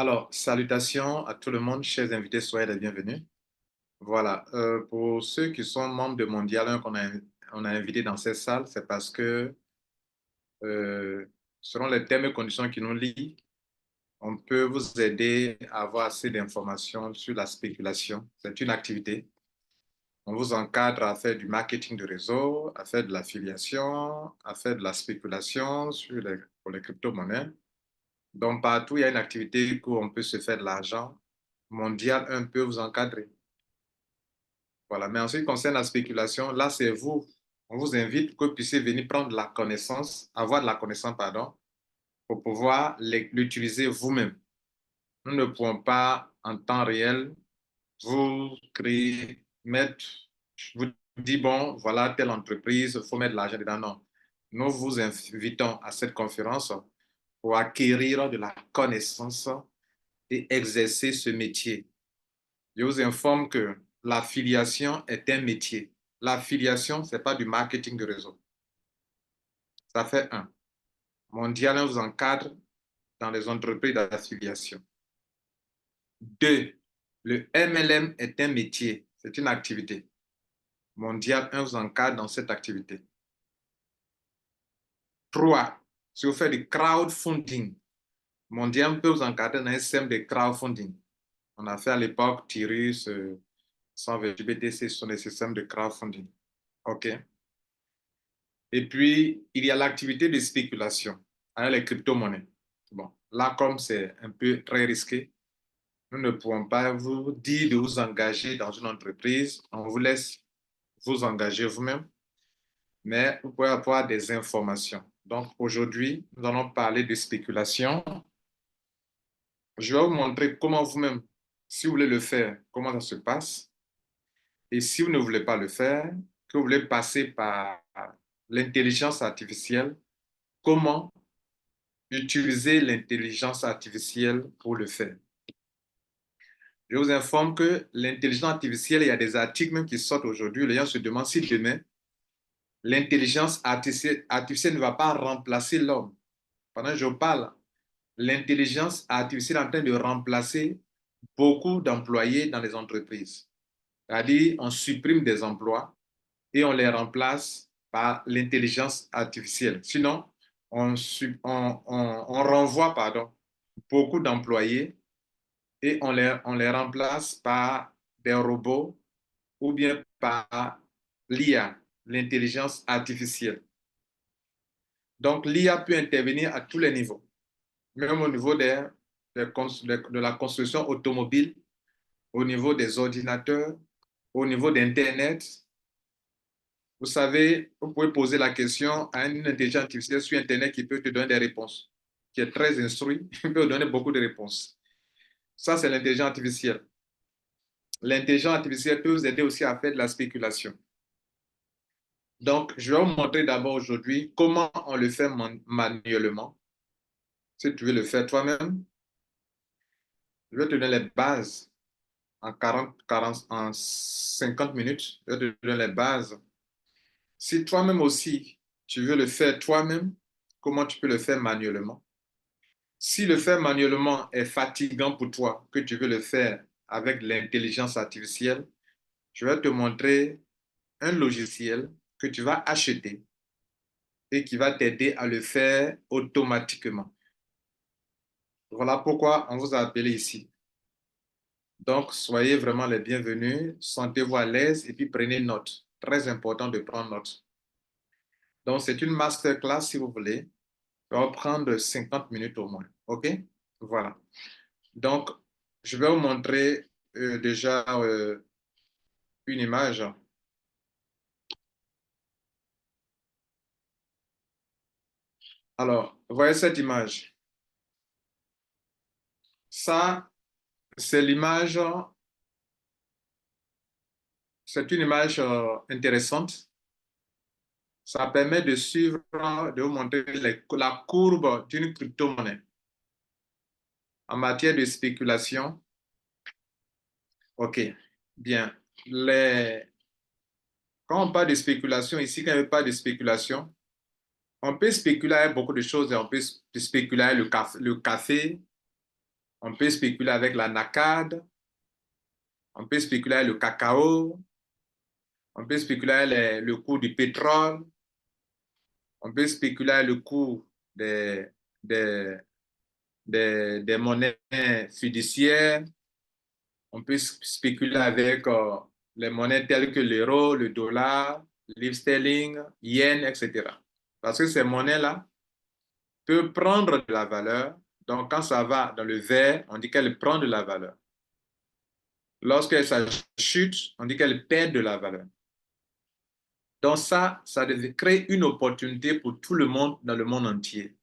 Alors, salutations à tout le monde, chers invités, soyez les bienvenus. Voilà, pour ceux qui sont membres de Mondial 1 on a invité dans cette salle, c'est parce que, euh, selon les termes et conditions qui nous lient, on peut vous aider à avoir assez d'informations sur la spéculation. C'est une activité. On vous encadre à faire du marketing de réseau, à faire de l'affiliation, à faire de la spéculation pour les crypto-monnaies. Donc, partout, il y a une activité où on peut se faire de l'argent. Mondial 1 peut vous encadrer. Voilà. Mais en ce qui concerne la spéculation, là, c'est vous. On vous invite pour que vous puissiez venir prendre de la connaissance, avoir de la connaissance, pardon, pour pouvoir l'utiliser vous-même. Nous ne pouvons pas, en temps réel, vous créer, mettre, je vous dis, bon, voilà, telle entreprise, il faut mettre de l'argent dedans. Non. Nous vous invitons à cette conférence pour acquérir de la connaissance et exercer ce métier. Je vous informe que l'affiliation est un métier. L'affiliation, ce n'est pas du marketing de réseau. Ça fait un. Mondial vous encadre dans les entreprises d'affiliation. Deux, le MLM est un métier, c'est une activité. Mondial 1 vous encadre dans cette activité. Trois, si vous faites du crowdfunding, Mondial peut vous encadrer dans un système de crowdfunding. On a fait à l'époque Tyrus, 128 BTC, ce sont des systèmes de crowdfunding. OK. Et puis, il y a l'activité de spéculation avec les crypto-monnaies. Bon, là, comme c'est un peu très risqué, nous ne pouvons pas vous dire de vous engager dans une entreprise. On vous laisse vous engager vous-même, mais vous pouvez avoir des informations. Donc, aujourd'hui, nous allons parler de spéculation. Je vais vous montrer comment vous-même, si vous voulez le faire, comment ça se passe. Et si vous ne voulez pas le faire, que vous voulez passer par l'intelligence artificielle, comment utiliser l'intelligence artificielle pour le faire. Je vous informe que l'intelligence artificielle, il y a des articles même qui sortent aujourd'hui. Les gens se demandent si demain, l'intelligence artificielle ne va pas remplacer l'homme. Pendant que je parle, l'intelligence artificielle est en train de remplacer beaucoup d'employés dans les entreprises. C'est-à-dire, on supprime des emplois et on les remplace par l'intelligence artificielle. Sinon, on renvoie, pardon, beaucoup d'employés et on les remplace par des robots ou bien par l'IA, l'intelligence artificielle. Donc, l'IA peut intervenir à tous les niveaux, même au niveau de la construction automobile, au niveau des ordinateurs, au niveau d'Internet. Vous savez, vous pouvez poser la question à une intelligence artificielle sur Internet qui peut te donner des réponses, qui est très instruit, il peut donner beaucoup de réponses. Ça, c'est l'intelligence artificielle. L'intelligence artificielle peut vous aider aussi à faire de la spéculation. Donc, je vais vous montrer d'abord aujourd'hui comment on le fait manuellement. Si tu veux le faire toi-même, je vais te donner les bases en 50 minutes. Je vais te donner les bases. Si toi-même aussi, tu veux le faire toi-même, comment tu peux le faire manuellement? Si le faire manuellement est fatigant pour toi, que tu veux le faire avec l'intelligence artificielle, je vais te montrer un logiciel que tu vas acheter et qui va t'aider à le faire automatiquement. Voilà pourquoi on vous a appelé ici. Donc, soyez vraiment les bienvenus, sentez-vous à l'aise et puis prenez note. Très important de prendre note. Donc, c'est une masterclass si vous voulez. Ça va prendre 50 minutes au moins. OK? Voilà. Donc, je vais vous montrer déjà une image. Alors, voyez cette image. Ça, c'est l'image, c'est une image intéressante. Ça permet de suivre, de vous montrer la courbe d'une crypto-monnaie. En matière de spéculation, OK, bien. Quand on parle de spéculation, ici, quand il n'y a pas de spéculation, on peut spéculer avec beaucoup de choses. On peut spéculer avec le café, On peut spéculer avec la NACAD, on peut spéculer avec le cacao, on peut spéculer avec le cours du pétrole, on peut spéculer avec le cours des, des, des monnaies fiduciaires, on peut spéculer avec les monnaies telles que l'euro, le dollar, livre sterling, yen, etc. Parce que ces monnaies-là peuvent prendre de la valeur. Donc, quand ça va dans le vert, on dit qu'elle prend de la valeur. Lorsque ça chute, on dit qu'elle perd de la valeur. Donc ça crée une opportunité pour tout le monde dans le monde entier.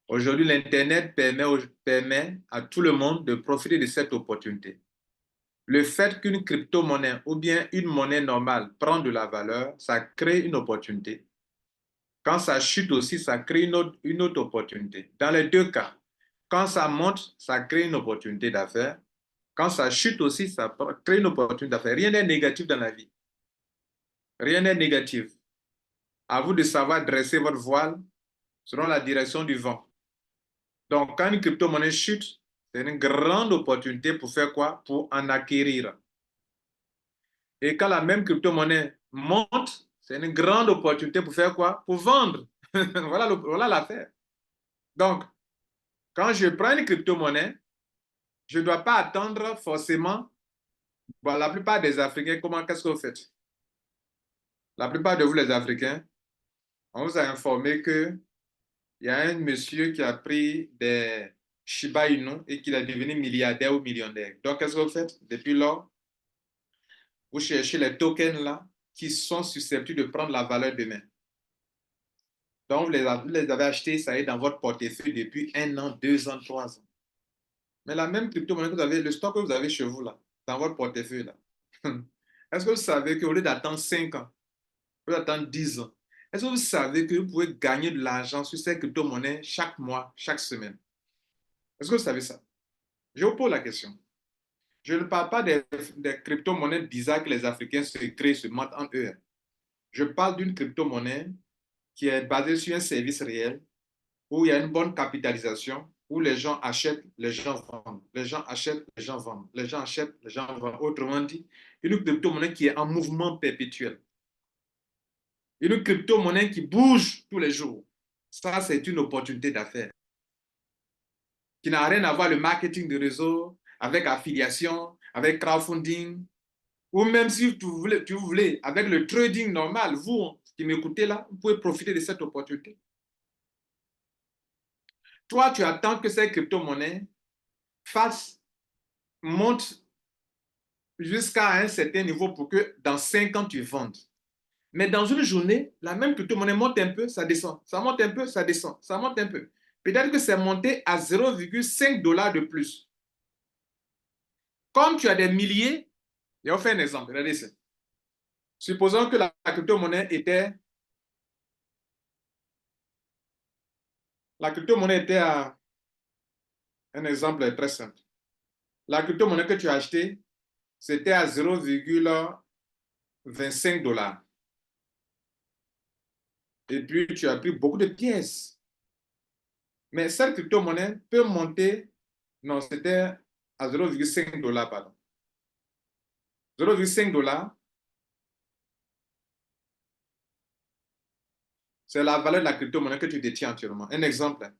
Aujourd'hui, l'Internet permet à tout le monde de profiter de cette opportunité. Le fait qu'une crypto-monnaie ou bien une monnaie normale prend de la valeur, ça crée une opportunité. Quand ça chute aussi, ça crée une autre opportunité. Dans les deux cas, quand ça monte, ça crée une opportunité d'affaires. Quand ça chute aussi, ça crée une opportunité d'affaires. Rien n'est négatif dans la vie. Rien n'est négatif. À vous de savoir dresser votre voile selon la direction du vent. Donc, quand une crypto-monnaie chute, c'est une grande opportunité pour faire quoi? Pour en acquérir. Et quand la même crypto-monnaie monte, c'est une grande opportunité pour faire quoi? Pour vendre. Voilà l'affaire. Donc, quand je prends une crypto-monnaie, je ne dois pas attendre forcément. Bon, la plupart des Africains, qu'est-ce que vous faites? La plupart de vous, les Africains, on vous a informé que il y a un monsieur qui a pris des Shiba Inu et qui est devenu milliardaire ou millionnaire. Donc, qu'est-ce que vous faites? Depuis lors, vous cherchez les tokens là qui sont susceptibles de prendre la valeur demain. Donc, vous les avez achetés, ça y est, dans votre portefeuille depuis 1 an, 2 ans, 3 ans. Mais la même crypto-monnaie que vous avez, le stock que vous avez chez vous là, dans votre portefeuille là, est-ce que vous savez qu'au lieu d'attendre 5 ans, au lieu d'attendre 10 ans, est-ce que vous savez que vous pouvez gagner de l'argent sur ces crypto-monnaies chaque mois, chaque semaine? Est-ce que vous savez ça? Je vous pose la question. Je ne parle pas des crypto-monnaies bizarres que les Africains se créent, se mentent en eux. Je parle d'une crypto-monnaie qui est basée sur un service réel, où il y a une bonne capitalisation, où les gens achètent, les gens vendent. Les gens achètent, les gens vendent. Les gens achètent, les gens vendent. Autrement dit, une crypto-monnaie qui est en mouvement perpétuel. Une crypto-monnaie qui bouge tous les jours. Ça, c'est une opportunité d'affaires qui n'a rien à voir le marketing de réseau avec affiliation, avec crowdfunding, ou même si tu voulez, avec le trading normal, vous qui m'écoutez là, vous pouvez profiter de cette opportunité. Toi, tu attends que ces crypto-monnaies montent jusqu'à un certain niveau pour que dans 5 ans, tu vendes. Mais dans une journée, la même crypto-monnaie monte un peu, ça descend. Ça monte un peu, ça descend. Ça monte un peu. Peut-être que c'est monté à 0,5 $ de plus. Comme tu as des milliers, et on fait un exemple, regardez ça. Supposons que la crypto-monnaie était, à un exemple très simple. La crypto-monnaie que tu as achetée, c'était à 0,25 $. Et puis, tu as pris beaucoup de pièces. Mais cette crypto-monnaie peut monter, non, c'était à 0,5 $, pardon. 0,5 $, c'est la valeur de la crypto-monnaie que tu détiens actuellement. Un exemple.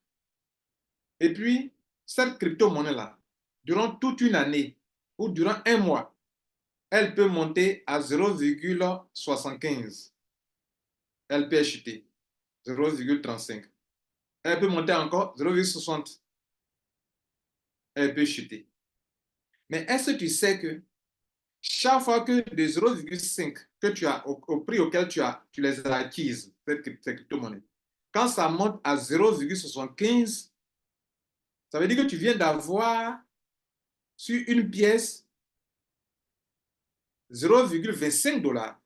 Et puis, cette crypto-monnaie-là, durant toute une année ou durant un mois, elle peut monter à 0,75. Elle peut chuter 0,35. Elle peut monter encore 0,60. Elle peut chuter. Mais est-ce que tu sais que chaque fois que de 0,5 que tu as, au prix auquel tu les as acquises, ces crypto-monnaies, quand ça monte à 0,75, ça veut dire que tu viens d'avoir sur une pièce 0,25 $.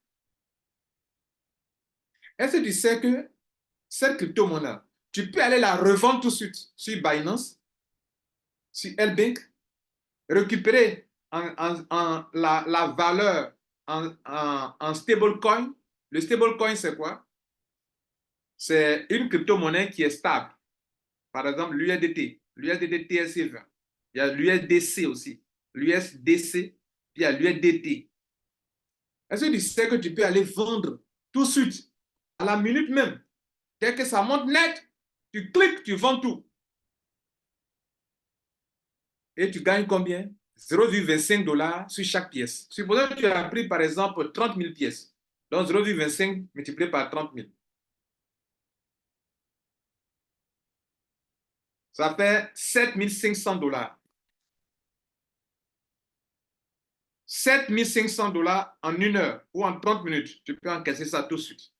Est-ce que tu sais que cette crypto-monnaie, tu peux aller la revendre tout de suite sur Binance, sur LBank, récupérer la valeur en stablecoin. Le stablecoin, c'est quoi? C'est une crypto-monnaie qui est stable. Par exemple, l'USDT. l'USDT TSC20. Il y a l'USDC aussi. L'USDC, puis il y a l'USDT. Est-ce que tu sais que tu peux aller vendre tout de suite, à la minute même? Dès que ça monte net, tu cliques, tu vends tout. Et tu gagnes combien? 0,25 $ sur chaque pièce. Supposons que tu as pris par exemple 30 000 pièces. Donc 0,25 multiplié par 30 000. Ça fait 7 500 $. 7 500 $ en 1 heure ou en 30 minutes. Tu peux encaisser ça tout de suite.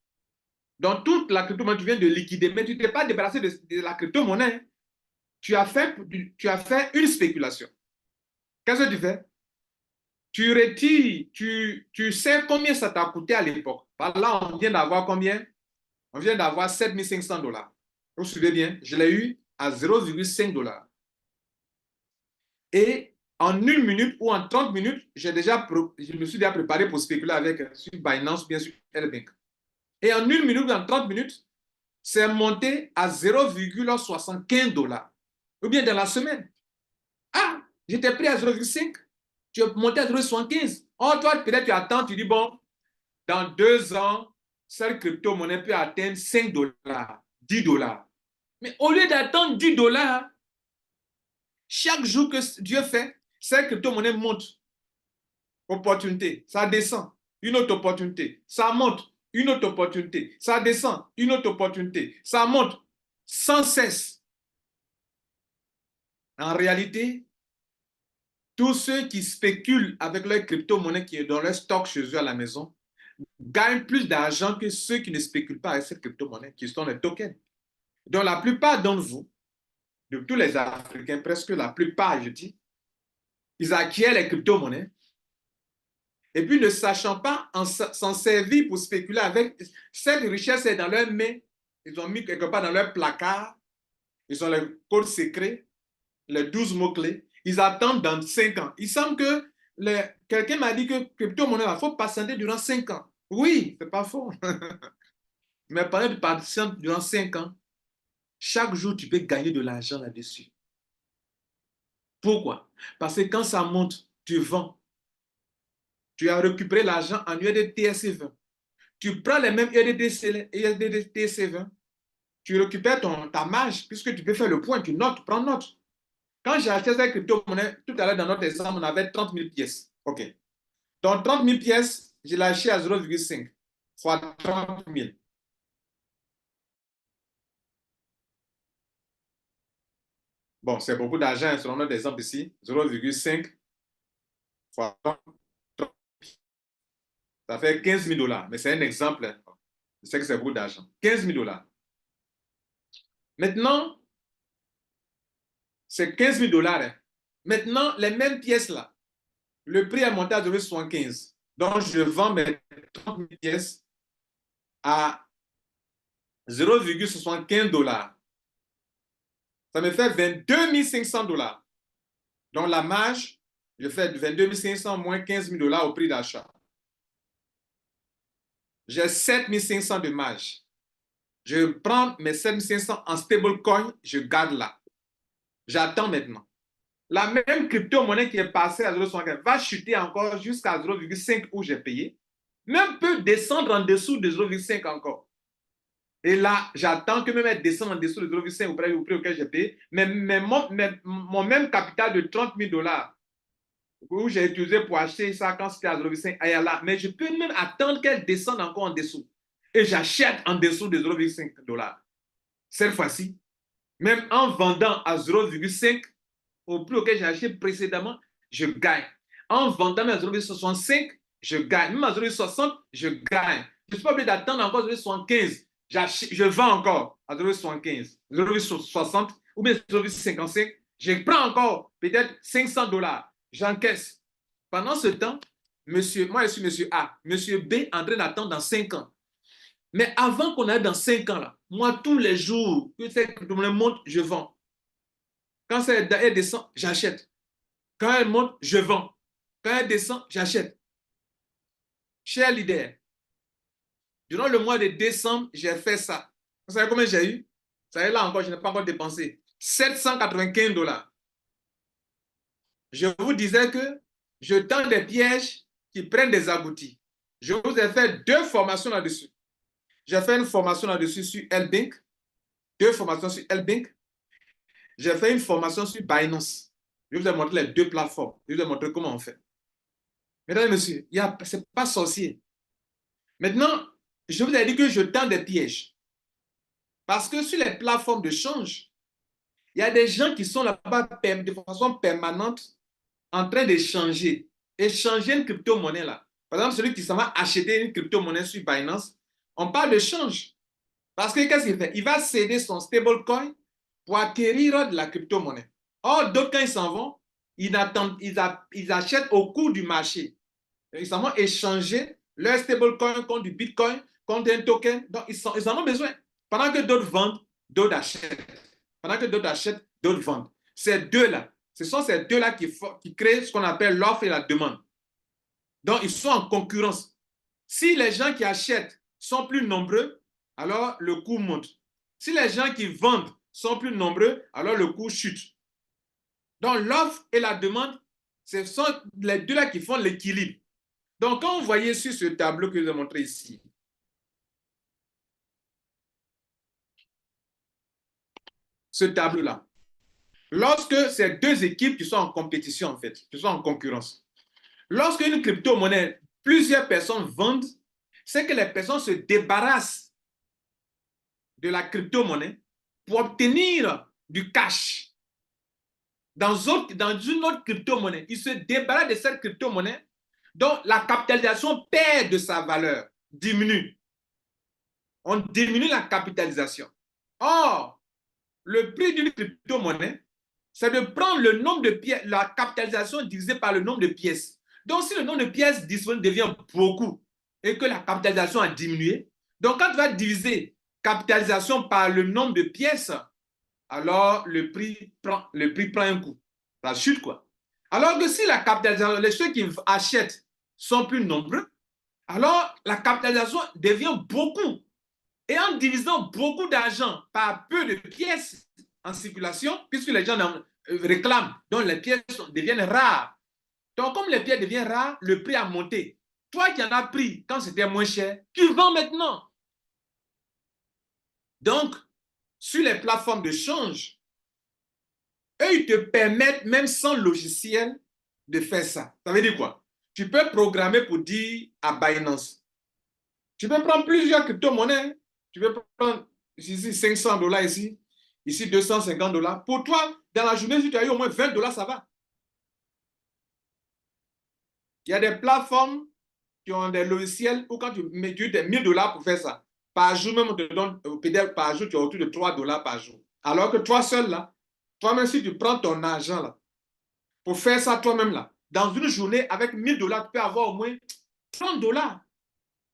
Donc toute la crypto-monnaie, tu viens de liquider, mais tu ne t'es pas débarrassé de la crypto-monnaie. Tu as fait une spéculation. Qu'est-ce que tu fais? Tu retires, tu sais combien ça t'a coûté à l'époque. Par là, on vient d'avoir combien? On vient d'avoir 7 500 $. Vous suivez bien? Je l'ai eu à 0,5 $. Et en 1 minute ou en 30 minutes, je me suis déjà préparé pour spéculer avec sur Binance, bien sûr, LBank. Et en 1 minute ou en 30 minutes, c'est monté à 0,75 $. Ou bien dans la semaine. Ah, j'étais pris à 0,5. Tu es monté à 0,75. Oh, toi, peut-être tu attends, tu dis, bon, dans 2 ans, cette crypto-monnaie peut atteindre 5 $, 10 $. Mais au lieu d'attendre 10 $, chaque jour que Dieu fait, cette crypto-monnaie monte. Opportunité, ça descend. Une autre opportunité, ça monte. Une autre opportunité, ça descend. Une autre opportunité, ça monte sans cesse. En réalité, tous ceux qui spéculent avec leur crypto-monnaie qui est dans leur stock chez eux à la maison gagnent plus d'argent que ceux qui ne spéculent pas avec cette crypto-monnaie, qui sont les tokens. Donc la plupart d'entre vous, de tous les Africains, presque la plupart, je dis, ils acquièrent les crypto-monnaies et puis ne sachant pas s'en servir pour spéculer avec, cette richesse est dans leurs mains, ils ont mis quelque part dans leur placard, ils ont le code secret, les 12 mots-clés, ils attendent dans 5 ans. Il semble que quelqu'un m'a dit que crypto-monnaie, il faut patienter durant 5 ans. Oui, c'est pas faux. Mais pendant que tu patientes durant 5 ans, chaque jour, tu peux gagner de l'argent là-dessus. Pourquoi? Parce que quand ça monte, tu vends. Tu as récupéré l'argent en USDT-TSC20. Tu prends les mêmes USDT-TSC20, tu récupères ta marge, puisque tu peux faire le point, tu notes, prends note. Quand j'ai acheté cette crypto-monnaie, tout à l'heure dans notre exemple, on avait 30 000 pièces. OK. Donc 30 000 pièces, je l'ai acheté à 0,5 fois 30 000. Bon, c'est beaucoup d'argent selon notre exemple ici. 0,5 fois 30, ça fait 15 000 $. Mais c'est un exemple. Je sais que c'est beaucoup d'argent. 15 000 $. Maintenant, c'est 15 000 $. Maintenant, les mêmes pièces-là, le prix est monté à 0,75. Donc, je vends mes 30 000 pièces à 0,75 $. Ça me fait 22 500 $. Donc, la marge, je fais 22 500 moins 15 000 $ au prix d'achat. J'ai 7 500 de marge. Je prends mes 7 500 en stablecoin, je garde là. J'attends maintenant. La même crypto-monnaie qui est passée à 0,75 va chuter encore jusqu'à 0,5 où j'ai payé. Même peut descendre en dessous de 0,5 encore. Et là, j'attends que même elle descende en dessous de 0,5 au prix auquel j'ai payé. Mais mon même capital de 30 000 $, où j'ai utilisé pour acheter ça quand c'était à 0,5, elle est là. Mais je peux même attendre qu'elle descende encore en dessous. Et j'achète en dessous de 0,5 $. Cette fois-ci, même en vendant à 0,5 au prix auquel j'ai acheté précédemment, je gagne. En vendant à 0,65, je gagne. Même à 0,60, je gagne. Je ne suis pas obligé d'attendre encore 0,75. Je vends encore à 0,75, 0,60 ou bien 0,55. Je prends encore peut-être 500 $. J'encaisse. Pendant ce temps, moi je suis monsieur A, monsieur B en train d'attendre dans 5 ans. Mais avant qu'on aille dans 5 ans, là, moi, tous les jours que cette crypto-monnaie monte, je vends. Quand elle descend, j'achète. Quand elle monte, je vends. Quand elle descend, j'achète. Cher leader, durant le mois de décembre, j'ai fait ça. Vous savez combien j'ai eu? Vous savez, là encore, je n'ai pas encore dépensé. $795. Je vous disais que je tends des pièges qui prennent des aboutis. Je vous ai fait 2 formations là-dessus. J'ai fait une formation là-dessus sur LBank, 2 formations sur LBank. J'ai fait une formation sur Binance. Je vous ai montré les 2 plateformes. Je vous ai montré comment on fait. Mesdames et messieurs, ce n'est pas sorcier. Maintenant, je vous ai dit que je tends des pièges. Parce que sur les plateformes de change, il y a des gens qui sont là-bas de façon permanente en train d'échanger. Échanger une crypto-monnaie là. Par exemple, celui qui s'en va acheter une crypto-monnaie sur Binance, on parle de change. Parce que qu'est-ce qu'il fait? Il va céder son stablecoin pour acquérir de la crypto-monnaie. Or, d'autres, quand ils s'en vont, ils achètent au cours du marché. Ils s'en vont échanger leur stablecoin contre du bitcoin, contre un token. Donc, ils en ont besoin. Pendant que d'autres vendent, d'autres achètent. Pendant que d'autres achètent, d'autres vendent. Ces deux-là, ce sont ces deux-là qui créent ce qu'on appelle l'offre et la demande. Donc, ils sont en concurrence. Si les gens qui achètent sont plus nombreux, alors le coût monte. Si les gens qui vendent sont plus nombreux, alors le coût chute. Donc, l'offre et la demande, ce sont les deux-là qui font l'équilibre. Donc, quand vous voyez sur ce tableau que je vous ai montré ici, ce tableau-là, lorsque ces deux équipes qui sont en compétition, en fait, qui sont en concurrence, lorsque une crypto-monnaie, plusieurs personnes vendent, c'est que les personnes se débarrassent de la crypto-monnaie pour obtenir du cash dans une autre crypto-monnaie. Ils se débarrassent de cette crypto-monnaie, donc la capitalisation perd de sa valeur, diminue. On diminue la capitalisation. Or, le prix d'une crypto-monnaie, c'est de prendre le nombre de pièces, la capitalisation divisée par le nombre de pièces. Donc, si le nombre de pièces disponibles devient beaucoup et que la capitalisation a diminué, donc quand tu vas diviser capitalisation par le nombre de pièces, alors le prix prend un coup. Ça chute, quoi. Alors que si la capitalisation, ceux qui achètent sont plus nombreux, alors la capitalisation devient beaucoup. Et en divisant beaucoup d'argent par peu de pièces en circulation, puisque les gens réclament, donc les pièces deviennent rares. Donc, comme les pièces deviennent rares, le prix a monté. Toi qui en as pris quand c'était moins cher, tu vends maintenant. Donc, sur les plateformes de change, eux, ils te permettent, même sans logiciel, de faire ça. Ça veut dire quoi? Tu peux programmer pour dire à Binance. Tu peux prendre plusieurs crypto-monnaies. Tu peux prendre ici $500 ici $250. Pour toi, dans la journée, si tu as eu au moins $20, ça va. Il y a des plateformes qui ont des logiciels où quand tu mets des $1000 pour faire ça, par jour même, on te donne, peut-être par jour, tu as autour de $3 par jour. Alors que toi seul, là, toi-même, si tu prends ton argent, là, pour faire ça toi-même, là, dans une journée, avec $1000, tu peux avoir au moins $30. Tu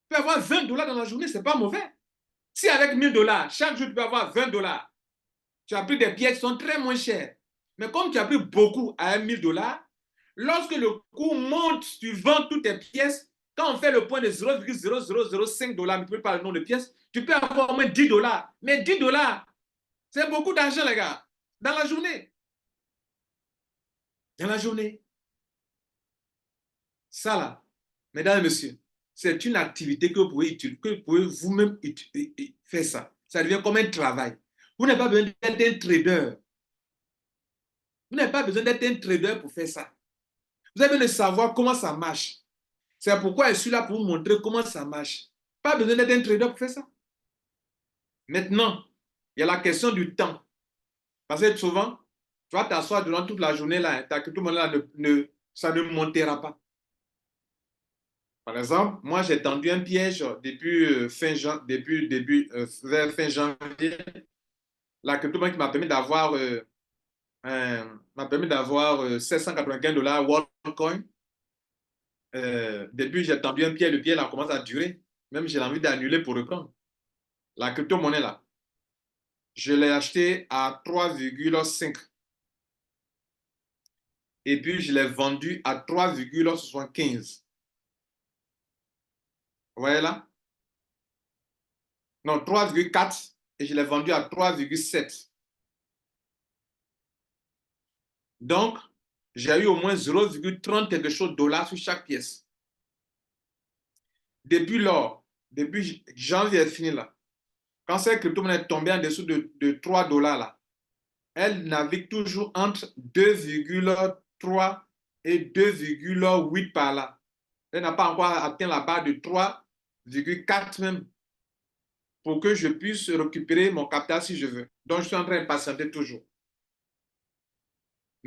peux avoir $20 dans la journée, c'est pas mauvais. Si avec $1000, chaque jour, tu peux avoir $20, tu as pris des pièces qui sont très moins chères. Mais comme tu as pris beaucoup à $1000, lorsque le coût monte, tu vends toutes tes pièces. Quand on fait le point de 0,0005 $ multiplié par le nombre de pièces, tu peux avoir au moins $10. Mais $10, c'est beaucoup d'argent, les gars. Dans la journée. Dans la journée. Ça, là, mesdames et messieurs, c'est une activité que vous pouvez vous-même faire ça. Ça devient comme un travail. Vous n'avez pas besoin d'être un trader. Vous n'avez pas besoin d'être un trader pour faire ça. Vous avez besoin de savoir comment ça marche. C'est pourquoi je suis là pour vous montrer comment ça marche. Pas besoin d'être un trader pour faire ça. Maintenant, il y a la question du temps. Parce que souvent, tu vas t'asseoir durant toute la journée, là, ta crypto-monnaie, ça ne montera pas. Par exemple, moi, j'ai tendu un piège depuis vers fin janvier. La crypto-monnaie qui m'a permis d'avoir $795 WorldCoin. Depuis, j'ai tendu un pied, le pied là commence à durer. Même j'ai envie d'annuler pour reprendre. La crypto-monnaie là, je l'ai acheté à 3,5 et puis je l'ai vendu à 3,75. Vous voyez là? Non, 3,4 et je l'ai vendu à 3,7. Donc, j'ai eu au moins 0,30 quelque chose de dollars sur chaque pièce. Depuis lors, depuis janvier fini là, quand cette crypto-monnaie est tombée en dessous de 3 dollars là, elle navigue toujours entre 2,3 et 2,8 par là. Elle n'a pas encore atteint la barre de 3,4 même pour que je puisse récupérer mon capital si je veux. Donc, je suis en train de patienter toujours.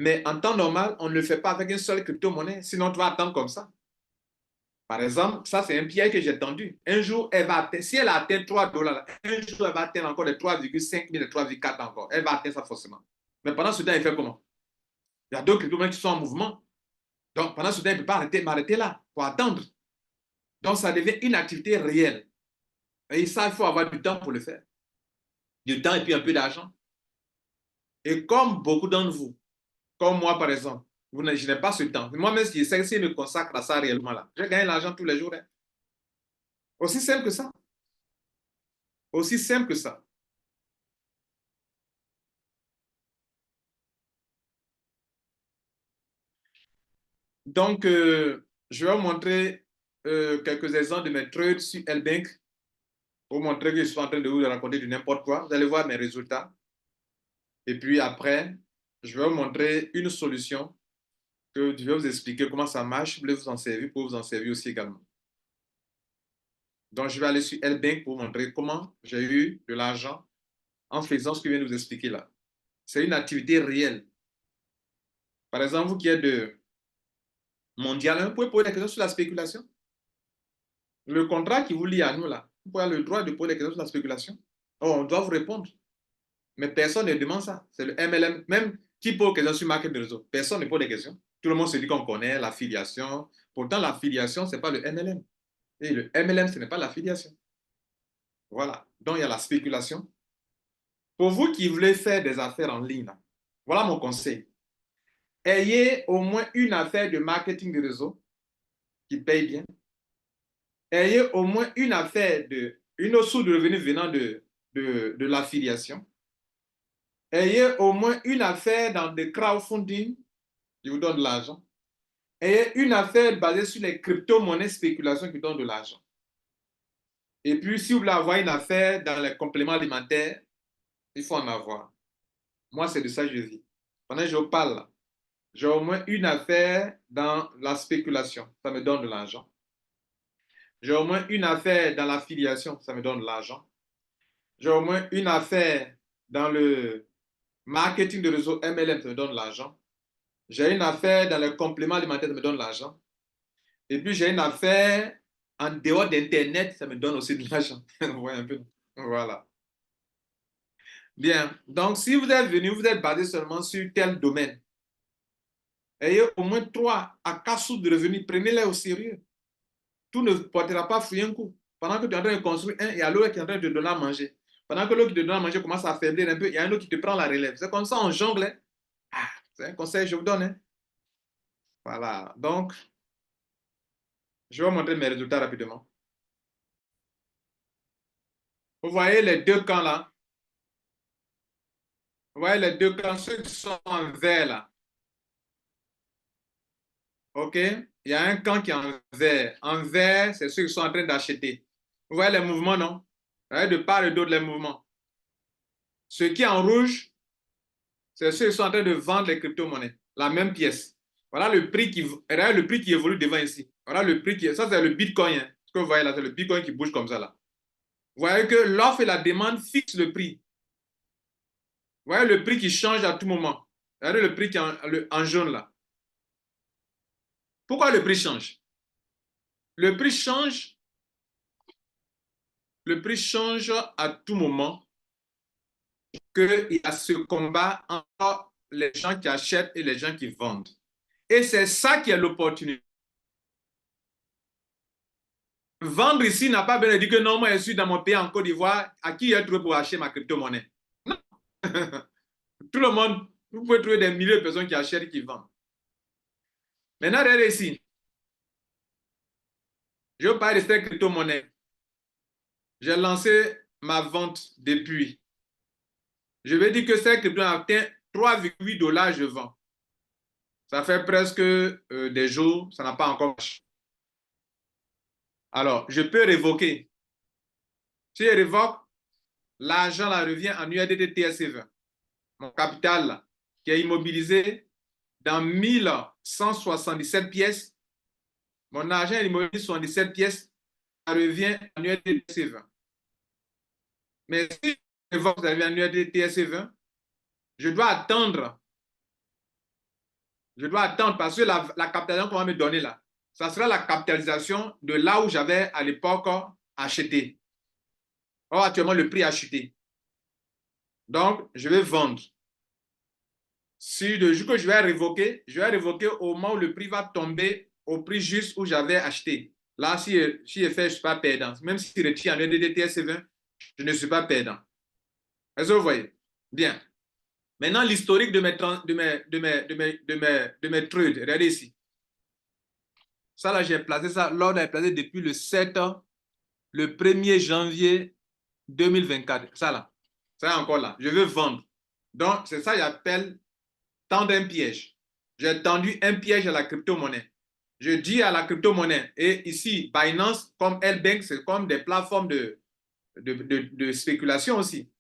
Mais en temps normal, on ne le fait pas avec une seule crypto-monnaie, sinon tu vas attendre comme ça. Par exemple, ça c'est un piège que j'ai tendu. Un jour, elle va atteindre, si elle a atteint 3 dollars, un jour, elle va atteindre encore les 3,5 000, les 3,4 encore. Elle va atteindre ça forcément. Mais pendant ce temps, il fait comment? Il y a d'autres crypto-monnaies qui sont en mouvement. Donc, pendant ce temps, il ne peut pas m'arrêter là pour attendre. Donc, ça devient une activité réelle. Et ça, il faut avoir du temps pour le faire. Du temps et puis un peu d'argent. Et comme beaucoup d'entre vous, comme moi par exemple, je n'ai pas ce temps. Moi-même, si je me consacre à ça réellement là, je gagne l'argent tous les jours. Hein. Aussi simple que ça. Aussi simple que ça. Donc, je vais vous montrer quelques exemples de mes trades sur L-Bank pour vous montrer que je suis en train de vous raconter du n'importe quoi. Vous allez voir mes résultats. Et puis après, je vais vous montrer une solution que je vais vous expliquer comment ça marche. Vous voulez vous en servir pour vous en servir aussi également. Donc, je vais aller sur L-Bank pour vous montrer comment j'ai eu de l'argent en faisant ce que je viens de vous expliquer là. C'est une activité réelle. Par exemple, vous qui êtes de Mondial 1, vous pouvez poser des questions sur la spéculation. Le contrat qui vous lie à nous là, vous pouvez avoir le droit de poser des questions sur la spéculation. Oh, on doit vous répondre. Mais personne ne demande ça. C'est le MLM. Même qui pose des questions sur market de réseau, personne ne pose des questions. Tout le monde se dit qu'on connaît l'affiliation. Pourtant, l'affiliation, ce n'est pas le MLM. Et le MLM, ce n'est pas l'affiliation. Voilà. Donc, il y a la spéculation. Pour vous qui voulez faire des affaires en ligne, là, voilà mon conseil. Ayez au moins une affaire de marketing de réseau qui paye bien. Ayez au moins une affaire une source de revenus venant de l'affiliation. Ayez au moins une affaire dans le crowdfunding qui vous donne de l'argent. Ayez une affaire basée sur les crypto-monnaies spéculation qui donne de l'argent. Et puis, si vous voulez avoir une affaire dans les compléments alimentaires, il faut en avoir. Moi, c'est de ça que je vis. Pendant que je vous parle, j'ai au moins une affaire dans la spéculation. Ça me donne de l'argent. J'ai au moins une affaire dans l'affiliation. Ça me donne de l'argent. J'ai au moins une affaire dans le marketing de réseau MLM. Ça me donne de l'argent. J'ai une affaire dans le complément alimentaire. Ça me donne de l'argent. Et puis, j'ai une affaire en dehors d'Internet. Ça me donne aussi de l'argent. Vous voyez un peu. Voilà. Bien. Donc, si vous êtes venu, vous êtes basé seulement sur tel domaine. Ayez au moins 3 à 4 sources de revenus. Prenez-les au sérieux. Tout ne portera pas fruit un coup. Pendant que tu es en train de construire un, il y a l'autre qui est en train de te donner à manger. Pendant que l'autre qui te donne à manger commence à affaiblir un peu, il y a un autre qui te prend la relève. C'est comme ça, on jongle. Hein. Ah, c'est un conseil que je vous donne. Hein. Voilà. Donc, je vais vous montrer mes résultats rapidement. Vous voyez les deux camps là. Vous voyez les deux camps, ceux qui sont en vert là. OK? Il y a un camp qui est en vert. En vert, c'est ceux qui sont en train d'acheter. Vous voyez les mouvements, non? Vous voyez de part et d'autre les mouvements. Ce qui est en rouge, c'est ceux qui sont en train de vendre les crypto-monnaies. La même pièce. Voilà le prix qui évolue devant ici. Voilà le prix qui. Ça, c'est le Bitcoin. Hein. Ce que vous voyez là, c'est le Bitcoin qui bouge comme ça là. Vous voyez que l'offre et la demande fixent le prix. Vous voyez le prix qui change à tout moment. Regardez le prix qui est en jaune là. Pourquoi le prix change? Le prix change, le prix change à tout moment qu'il y a ce combat entre les gens qui achètent et les gens qui vendent. Et c'est ça qui est l'opportunité. Vendre ici n'a pas besoin de dire que non, moi je suis dans mon pays en Côte d'Ivoire, à qui j'ai trouvé pour acheter ma crypto-monnaie? Non. Tout le monde, vous pouvez trouver des milliers de personnes qui achètent et qui vendent. Maintenant, regardez ici. Je vais parler de cette crypto-monnaie. J'ai lancé ma vente depuis. Je vais dire que cette crypto-monnaie atteint 3,8 dollars, je vends. Ça fait presque des jours, ça n'a pas encore marché. Alors, je peux révoquer. Si je révoque, l'argent là revient en USDT TSC20. Mon capital là, qui est immobilisé dans 1177 pièces. Mon argent est immobilisé sur 17 pièces. Ça revient en USDT TSC20. Mais si je révoque, ça revient en USDT TSC20. Je dois attendre. Je dois attendre parce que la capitalisation qu'on va me donner là, ça sera la capitalisation de là où j'avais à l'époque acheté. Or, actuellement, le prix a chuté. Donc, je vais vendre. Si le jour que je vais révoquer au moment où le prix va tomber au prix juste où j'avais acheté. Là, si je fais, je ne suis pas perdant. Même si je retire en EDDTS20, je ne suis pas perdant. Est-ce que vous voyez? Bien. Maintenant, l'historique de mes trades. Regardez ici. Ça, là, j'ai placé ça. L'ordre est placé depuis le 1er janvier 2024. Ça, là. Ça, encore là. Je veux vendre. Donc, c'est ça que j'appelle tendre un piège. J'ai tendu un piège à la crypto-monnaie. Je dis à la crypto-monnaie, et ici, Binance, comme L-Bank, c'est comme des plateformes de spéculation aussi.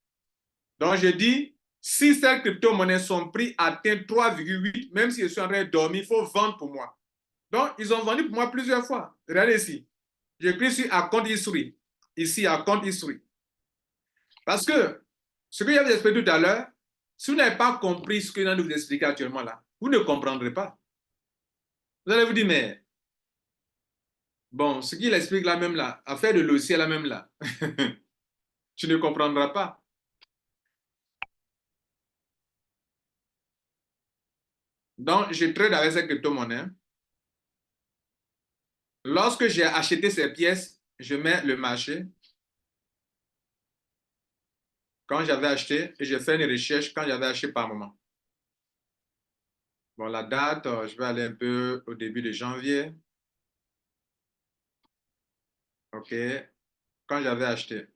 Donc, je dis, si ces crypto-monnaies sont prix atteint 3,8, même si je suis en train de dormir, il faut vendre pour moi. Donc, ils ont vendu pour moi plusieurs fois. Regardez ici. Je clique sur Account History. Ici, Account History. Parce que, ce que j'avais expliqué tout à l'heure, si vous n'avez pas compris ce que je viens de vous expliquer actuellement là, vous ne comprendrez pas. Vous allez vous dire, mais bon, ce qu'il explique là même là, affaire de logiciel là même là, tu ne comprendras pas. Donc, je trade avec ces crypto-monnaies. Lorsque j'ai acheté ces pièces, je mets le marché. Quand j'avais acheté, et je fais une recherche quand j'avais acheté par moment. Bon, la date, je vais aller un peu au début de janvier. OK. Quand j'avais acheté.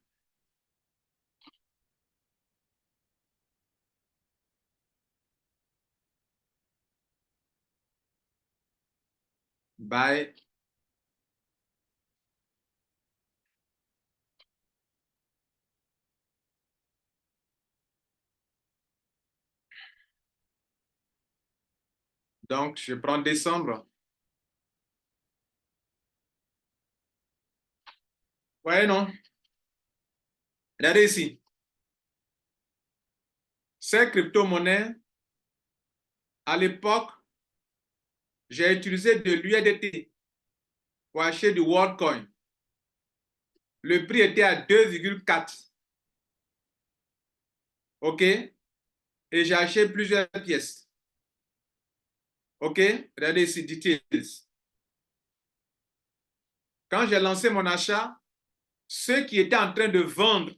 Buy. Donc, je prends décembre. Ouais, non. Regardez ici. Ces crypto-monnaies, à l'époque, j'ai utilisé de l'USDT pour acheter du WorldCoin. Le prix était à 2,4. OK? Et j'ai acheté plusieurs pièces. OK? Regardez ici, details. Quand j'ai lancé mon achat, ceux qui étaient en train de vendre,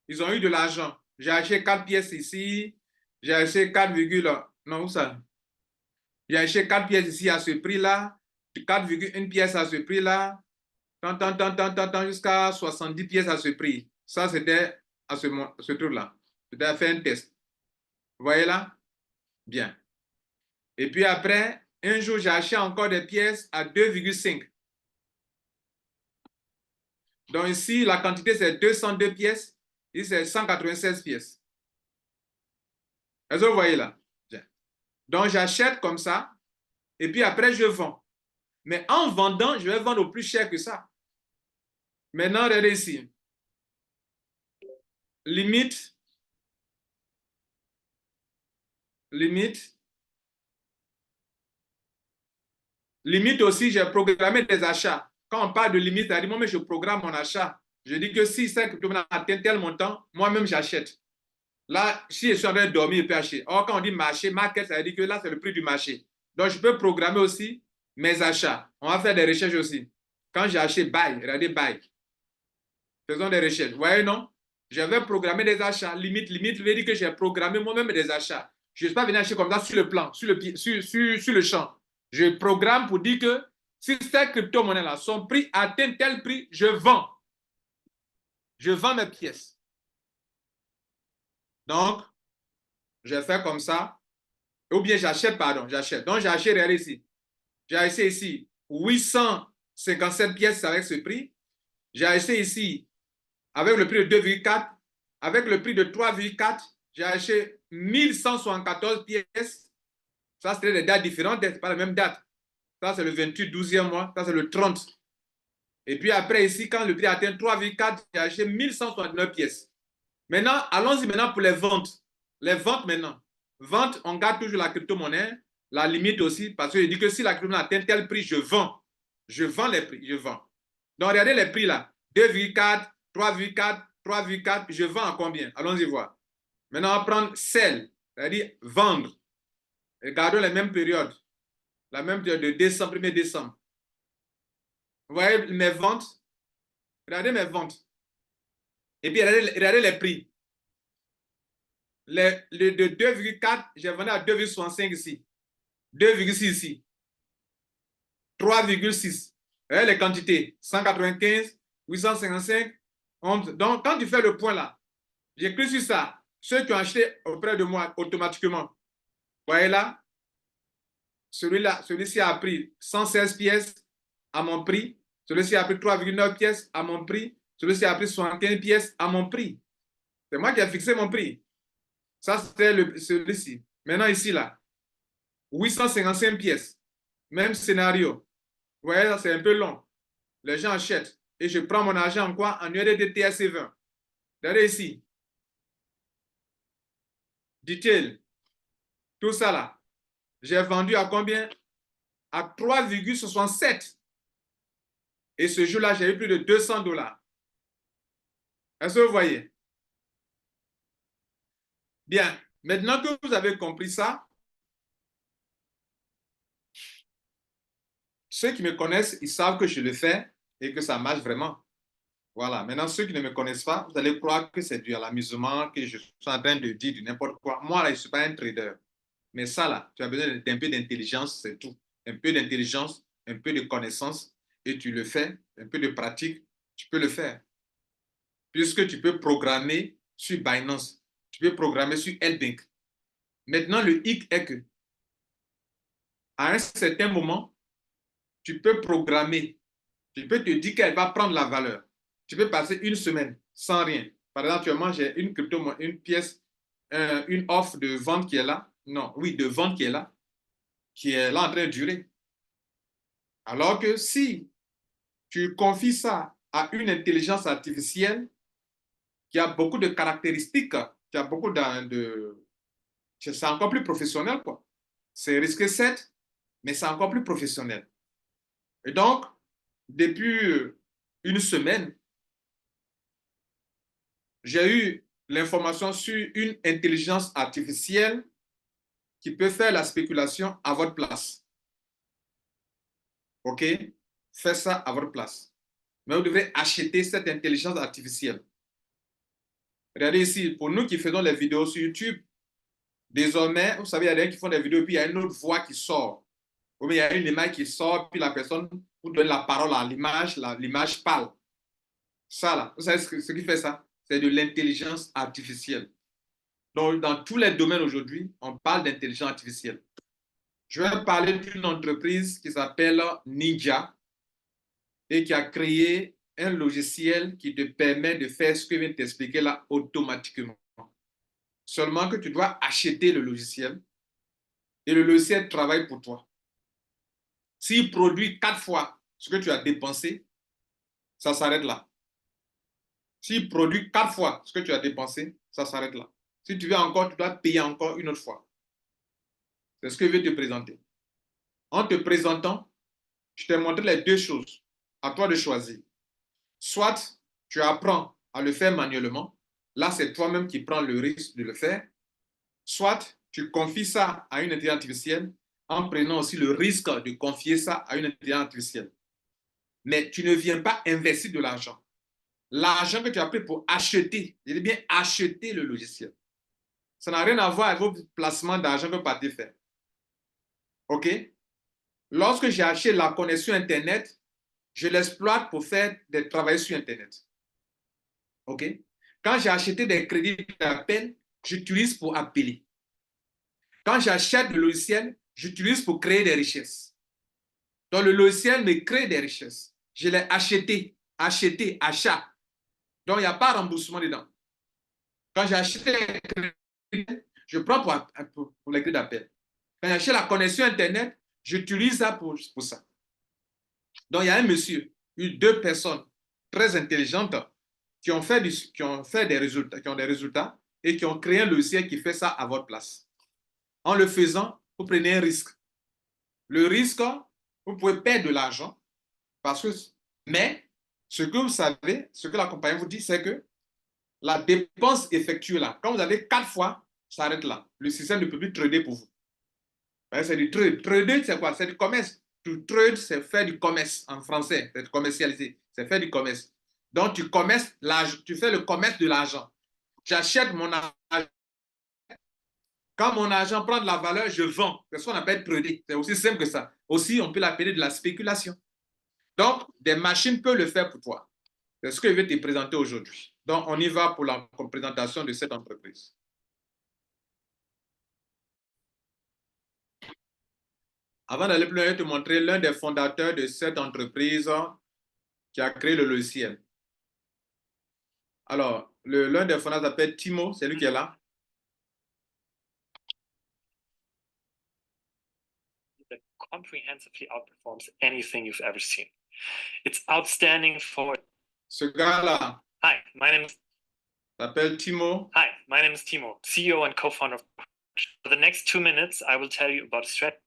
ils ont eu de l'argent. J'ai acheté 4 pièces ici. J'ai acheté 4, non, où ça? J'ai acheté 4 pièces ici à ce prix-là. 4,1 pièces à ce prix-là. Tant, jusqu'à 70 pièces à ce prix. Ça, c'était à ce truc-là. C'était fait un test. Vous voyez là? Bien. Et puis après, un jour, j'ai acheté encore des pièces à 2,5. Donc ici, la quantité, c'est 202 pièces. Ici, c'est 196 pièces. Est-ce que vous voyez là? Bien. Donc, j'achète comme ça. Et puis après, je vends. Mais en vendant, je vais vendre au plus cher que ça. Maintenant, regardez ici. Limite. Limite. Limite aussi, j'ai programmé des achats. Quand on parle de limite, ça dit, moi, je programme mon achat. Je dis que si ça atteint tel montant, moi-même, j'achète. Là, si je suis en train de dormir, je peux acheter. Or, quand on dit marché, market, ça veut dire que là, c'est le prix du marché. Donc, je peux programmer aussi mes achats. On va faire des recherches aussi. Quand j'ai acheté buy, regardez buy. Faisons des recherches. Vous voyez, non? Je vais programmer des achats. Limite, je veux dire que j'ai programmé moi-même des achats. Je ne suis pas venu acheter comme ça sur le plan, sur le champ. Je programme pour dire que si ces crypto-monnaies-là sont prix atteint tel prix, je vends. Je vends mes pièces. Donc, je fais comme ça. Ou bien j'achète, pardon, j'achète. Donc j'achète, regardez ici. J'ai acheté ici 857 pièces avec ce prix. J'ai acheté ici avec le prix de 2,4. Avec le prix de 3,4, j'ai acheté 1174 pièces. Ça, c'était des dates différentes, c'est pas la même date. Ça, c'est le 28, 12e mois. Ça, c'est le 30. Et puis après, ici, quand le prix atteint 3,4, j'ai acheté 1169 pièces. Maintenant, allons-y maintenant pour les ventes. Les ventes maintenant. Vente, on garde toujours la crypto-monnaie, la limite aussi, parce que je dis que si la crypto-monnaie atteint tel prix, je vends. Je vends les prix, je vends. Donc, regardez les prix là. 2,4, 3,4, 3,4, je vends à combien? Allons-y voir. Maintenant, on va prendre sell, c'est-à-dire vendre. Regardons les mêmes périodes. La même période de décembre, 1er décembre. Vous voyez mes ventes? Regardez mes ventes. Et puis, regardez les prix. Le de 2,4, j'ai vendu à 2,65 ici. 2,6 ici. 3,6. Les quantités. 195, 855, 11. Donc, quand tu fais le point là, j'écris sur ça. Ceux qui ont acheté auprès de moi automatiquement. Vous voyez là, celui-ci a pris 116 pièces à mon prix. Celui-ci a pris 3,9 pièces à mon prix. Celui-ci a pris 75 pièces à mon prix. C'est moi qui ai fixé mon prix. Ça, c'était celui-ci. Maintenant, ici, là, 855 pièces. Même scénario. Vous voyez, c'est un peu long. Les gens achètent. Et je prends mon argent en quoi? En USDT TRC20. Regardez ici. Detail. Tout ça là. J'ai vendu à combien? À 3,67. Et ce jour-là, j'ai eu plus de 200 dollars. Est-ce que vous voyez? Bien. Maintenant que vous avez compris ça, ceux qui me connaissent, ils savent que je le fais et que ça marche vraiment. Voilà. Maintenant, ceux qui ne me connaissent pas, vous allez croire que c'est dû à l'amusement, que je suis en train de dire du n'importe quoi. Moi, là, je ne suis pas un trader. Mais ça, là, tu as besoin d'un peu d'intelligence, c'est tout. Un peu d'intelligence, un peu de connaissance, et tu le fais, un peu de pratique, tu peux le faire. Puisque tu peux programmer sur Binance, tu peux programmer sur L-Bank. Maintenant, le hic est que, à un certain moment, tu peux programmer, tu peux te dire qu'elle va prendre la valeur. Tu peux passer une semaine sans rien. Par exemple, actuellement, j'ai une crypto, une pièce, une offre de vente qui est là. Non, oui, de vente qui est là en train de durer. Alors que si tu confies ça à une intelligence artificielle qui a beaucoup de caractéristiques, qui a beaucoup de... C'est encore plus professionnel, quoi. C'est risqué, certes, mais c'est encore plus professionnel. Et donc, depuis une semaine, j'ai eu l'information sur une intelligence artificielle qui peut faire la spéculation à votre place. OK? Faites ça à votre place. Mais vous devrez acheter cette intelligence artificielle. Regardez ici, pour nous qui faisons les vidéos sur YouTube, désormais, vous savez, il y a des gens qui font des vidéos, puis il y a une autre voix qui sort. Ou bien il y a une image qui sort, puis la personne vous donne la parole à l'image, l'image parle. Ça, là, vous savez ce qui fait ça? C'est de l'intelligence artificielle. Donc, dans tous les domaines aujourd'hui, on parle d'intelligence artificielle. Je vais parler d'une entreprise qui s'appelle Ninja et qui a créé un logiciel qui te permet de faire ce que je viens de t'expliquer là automatiquement. Seulement que tu dois acheter le logiciel et le logiciel travaille pour toi. S'il produit 4 fois ce que tu as dépensé, ça s'arrête là. S'il produit 4 fois ce que tu as dépensé, ça s'arrête là. Si tu veux encore, tu dois payer encore une autre fois. C'est ce que je vais te présenter. En te présentant, je t'ai montré les deux choses. À toi de choisir. Soit tu apprends à le faire manuellement. Là, c'est toi-même qui prends le risque de le faire. Soit tu confies ça à une intelligence artificielle en prenant aussi le risque de confier ça à une intelligence artificielle. Mais tu ne viens pas investir de l'argent. L'argent que tu as pris pour acheter, je dis bien acheter le logiciel. Ça n'a rien à voir avec vos placements d'argent que vous partez faire. OK? Lorsque j'ai acheté la connexion Internet, je l'exploite pour faire des travaux sur Internet. OK? Quand j'ai acheté des crédits d'appel, j'utilise pour appeler. Quand j'achète le logiciel, j'utilise pour créer des richesses. Donc, le logiciel me crée des richesses. Je l'ai acheté, achat. Donc, il n'y a pas de remboursement dedans. Quand j'achète les crédits, je prends pour les crédits d'appel. Quand j'achète la connexion Internet, j'utilise ça pour ça. Donc, il y a un monsieur, deux personnes très intelligentes qui ont fait des résultats, qui ont des résultats et qui ont créé un logiciel qui fait ça à votre place. En le faisant, vous prenez un risque. Le risque, vous pouvez perdre de l'argent, mais ce que vous savez, ce que la compagnie vous dit, c'est que la dépense effectuée là, quand vous avez 4 fois, ça arrête là. Le système ne peut plus trader pour vous. C'est du trade. Trader, c'est quoi? C'est du commerce. To trade, c'est faire du commerce en français. C'est commercialiser. C'est faire du commerce. Donc, tu fais le commerce de l'argent. J'achète mon argent. Quand mon argent prend de la valeur, je vends. C'est ce qu'on appelle trader. C'est aussi simple que ça. Aussi, on peut l'appeler de la spéculation. Donc, des machines peuvent le faire pour toi. C'est ce que je vais te présenter aujourd'hui. Donc, on y va pour la présentation de cette entreprise. Avant d'aller plus loin, je vais te montrer l'un des fondateurs de cette entreprise qui a créé le logiciel. Alors, l'un des fondateurs s'appelle Timo, c'est lui qui est là. That comprehensively outperforms anything you've ever seen. It's outstanding for... Ce gars-là. Hi, my name is... s'appelle Timo. Hi, my name is Timo, CEO and co-founder of... For the next 2 minutes, I will tell you about a strategy.